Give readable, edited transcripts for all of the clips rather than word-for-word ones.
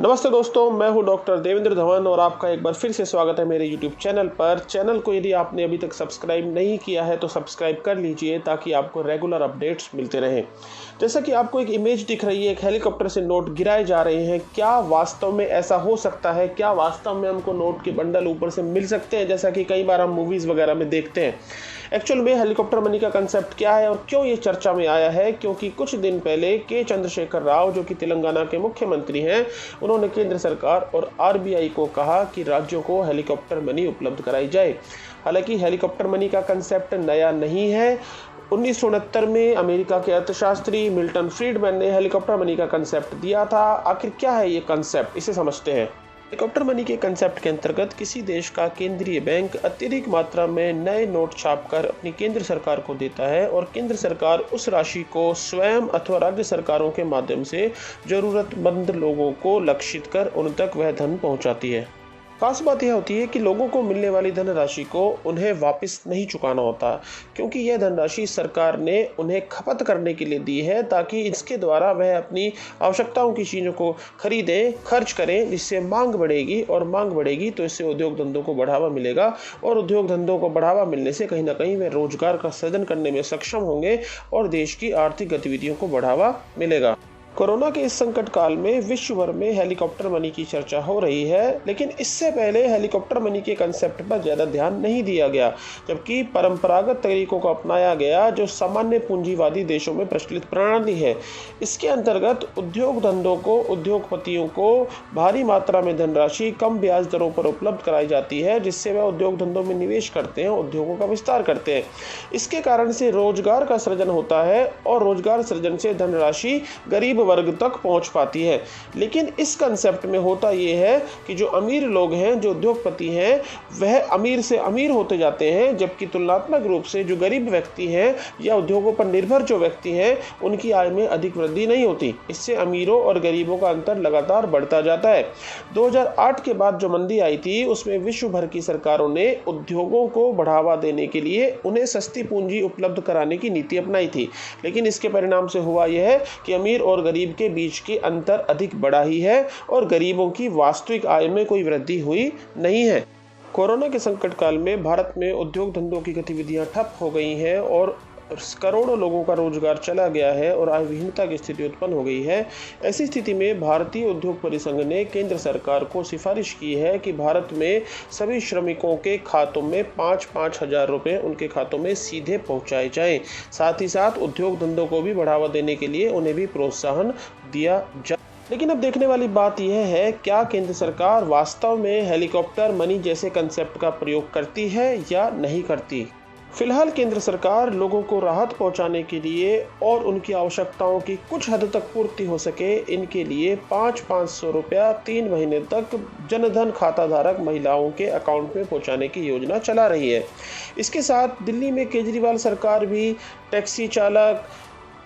नमस्ते दोस्तों, मैं हूं डॉक्टर देवेंद्र धवन और आपका एक बार फिर से स्वागत है मेरे यूट्यूब चैनल पर। चैनल को यदि आपने अभी तक सब्सक्राइब नहीं किया है तो सब्सक्राइब कर लीजिए ताकि आपको रेगुलर अपडेट्स मिलते रहें। जैसा कि आपको एक इमेज दिख रही है, एक हेलीकॉप्टर से नोट गिराए जा रहे हैं। क्या वास्तव में ऐसा हो सकता है? क्या वास्तव में हमको नोट के बंडल ऊपर से मिल सकते हैं, जैसा कि कई बार हम मूवीज़ वगैरह में देखते हैं? एक्चुअल में हेलीकॉप्टर मनी का कंसेप्ट क्या है और क्यों ये चर्चा में आया है? क्योंकि कुछ दिन पहले के चंद्रशेखर राव, जो कि तेलंगाना के मुख्यमंत्री हैं, उन्होंने केंद्र सरकार और आरबीआई को कहा कि राज्यों को हेलीकॉप्टर मनी उपलब्ध कराई जाए। हालांकि हेलीकॉप्टर मनी का कंसेप्ट नया नहीं है। 1969 में अमेरिका के अर्थशास्त्री मिल्टन फ्रीडमैन ने हेलीकॉप्टर मनी का कंसेप्ट दिया था। आखिर क्या है ये कंसेप्ट, इसे समझते हैं। हेलीकॉप्टर मनी के कंसेप्ट के अंतर्गत किसी देश का केंद्रीय बैंक अत्यधिक मात्रा में नए नोट छापकर अपनी केंद्र सरकार को देता है और केंद्र सरकार उस राशि को स्वयं अथवा राज्य सरकारों के माध्यम से जरूरतमंद लोगों को लक्षित कर उन तक वह धन पहुंचाती है। खास बात यह होती है कि लोगों को मिलने वाली धनराशि को उन्हें वापस नहीं चुकाना होता, क्योंकि यह धनराशि सरकार ने उन्हें खपत करने के लिए दी है ताकि इसके द्वारा वह अपनी आवश्यकताओं की चीज़ों को खरीदें, खर्च करें, जिससे मांग बढ़ेगी और मांग बढ़ेगी तो इससे उद्योग धंधों को बढ़ावा मिलेगा और उद्योग धंधों को बढ़ावा मिलने से कहीं ना कहीं वे रोजगार का सृजन करने में सक्षम होंगे और देश की आर्थिक गतिविधियों को बढ़ावा मिलेगा। कोरोना के इस संकट काल में विश्व भर में हेलीकॉप्टर मनी की चर्चा हो रही है, लेकिन इससे पहले हेलीकॉप्टर मनी के कंसेप्ट पर ज़्यादा ध्यान नहीं दिया गया, जबकि परंपरागत तरीकों को अपनाया गया जो सामान्य पूंजीवादी देशों में प्रचलित प्रणाली है। इसके अंतर्गत उद्योग धंधों को, उद्योगपतियों को भारी मात्रा में धनराशि कम ब्याज दरों पर उपलब्ध कराई जाती है, जिससे वह उद्योग धंधों में निवेश करते हैं, उद्योगों का विस्तार करते हैं। इसके कारण से रोजगार का सृजन होता है और रोजगार सृजन से धनराशि गरीब वर्ग तक पहुंच पाती है। लेकिन इस कंसेप्ट में होता यह है कि जो अमीर लोग हैं, जो उद्योगपति हैं, वह अमीर से अमीर होते जाते हैं, जबकि तुलनात्मक रूप से जो गरीब व्यक्ति हैं या उद्योगों पर निर्भर जो व्यक्ति हैं, उनकी आय में अधिक वृद्धि नहीं होती। इससे अमीरों और गरीबों का अंतर लगातार बढ़ता जाता है। 2008 के बाद जो मंदी आई थी, उसमें विश्व भर की सरकारों ने उद्योगों को बढ़ावा देने के लिए उन्हें सस्ती पूंजी उपलब्ध कराने की नीति अपनाई थी। लेकिन इसके परिणाम से हुआ यह है कि अमीर और गरीब के बीच के अंतर अधिक बढ़ा ही है और गरीबों की वास्तविक आय में कोई वृद्धि हुई नहीं है। कोरोना के संकट काल में भारत में उद्योग धंधों की गतिविधियां ठप हो गई हैं और करोड़ों लोगों का रोजगार चला गया है और आय विहीनता की स्थिति उत्पन्न हो गई है। ऐसी स्थिति में भारतीय उद्योग परिसंघ ने केंद्र सरकार को सिफारिश की है कि भारत में सभी श्रमिकों के खातों में 5-5 हज़ार रुपये उनके खातों में सीधे पहुंचाए जाएं। साथ ही साथ उद्योग धंधों को भी बढ़ावा देने के लिए उन्हें भी प्रोत्साहन दिया जाए। लेकिन अब देखने वाली बात यह है, क्या केंद्र सरकार वास्तव में हेलीकॉप्टर मनी जैसे कंसेप्ट का प्रयोग करती है या नहीं करती? फिलहाल केंद्र सरकार लोगों को राहत पहुंचाने के लिए और उनकी आवश्यकताओं की कुछ हद तक पूर्ति हो सके, इनके लिए 500 रुपया 3 महीने तक जनधन खाता धारक महिलाओं के अकाउंट में पहुंचाने की योजना चला रही है। इसके साथ दिल्ली में केजरीवाल सरकार भी टैक्सी चालक,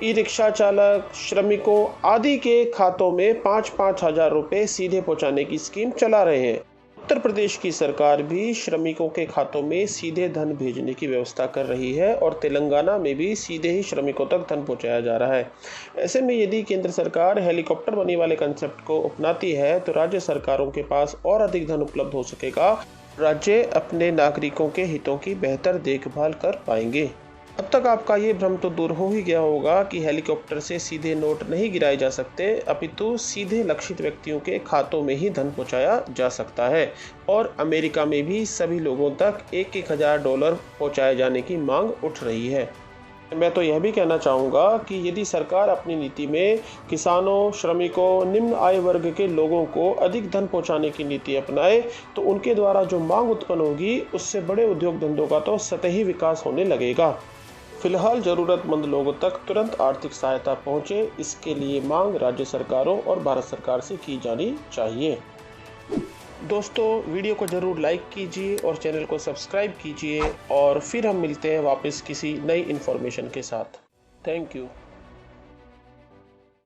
ई रिक्शा चालक, श्रमिकों आदि के खातों में 5-5 हज़ार रुपये सीधे पहुंचाने की स्कीम चला रहे हैं। उत्तर प्रदेश की सरकार भी श्रमिकों के खातों में सीधे धन भेजने की व्यवस्था कर रही है और तेलंगाना में भी सीधे ही श्रमिकों तक धन पहुंचाया जा रहा है। ऐसे में यदि केंद्र सरकार हेलीकॉप्टर मनी वाले कंसेप्ट को अपनाती है तो राज्य सरकारों के पास और अधिक धन उपलब्ध हो सकेगा। राज्य अपने नागरिकों के हितों की बेहतर देखभाल कर पाएंगे। अब तक आपका ये भ्रम तो दूर हो ही गया होगा कि हेलीकॉप्टर से सीधे नोट नहीं गिराए जा सकते, अपितु सीधे लक्षित व्यक्तियों के खातों में ही धन पहुंचाया जा सकता है। और अमेरिका में भी सभी लोगों तक $1,000 पहुंचाए जाने की मांग उठ रही है। मैं तो यह भी कहना चाहूँगा कि यदि सरकार अपनी नीति में किसानों, श्रमिकों, निम्न आय वर्ग के लोगों को अधिक धन पहुंचाने की नीति अपनाए तो उनके द्वारा जो मांग उत्पन्न होगी, उससे बड़े उद्योग धंधों का तो सतही विकास होने लगेगा। फिलहाल जरूरतमंद लोगों तक तुरंत आर्थिक सहायता पहुंचे, इसके लिए मांग राज्य सरकारों और भारत सरकार से की जानी चाहिए। दोस्तों, वीडियो को जरूर लाइक कीजिए और चैनल को सब्सक्राइब कीजिए और फिर हम मिलते हैं वापस किसी नई इन्फॉर्मेशन के साथ। Thank you.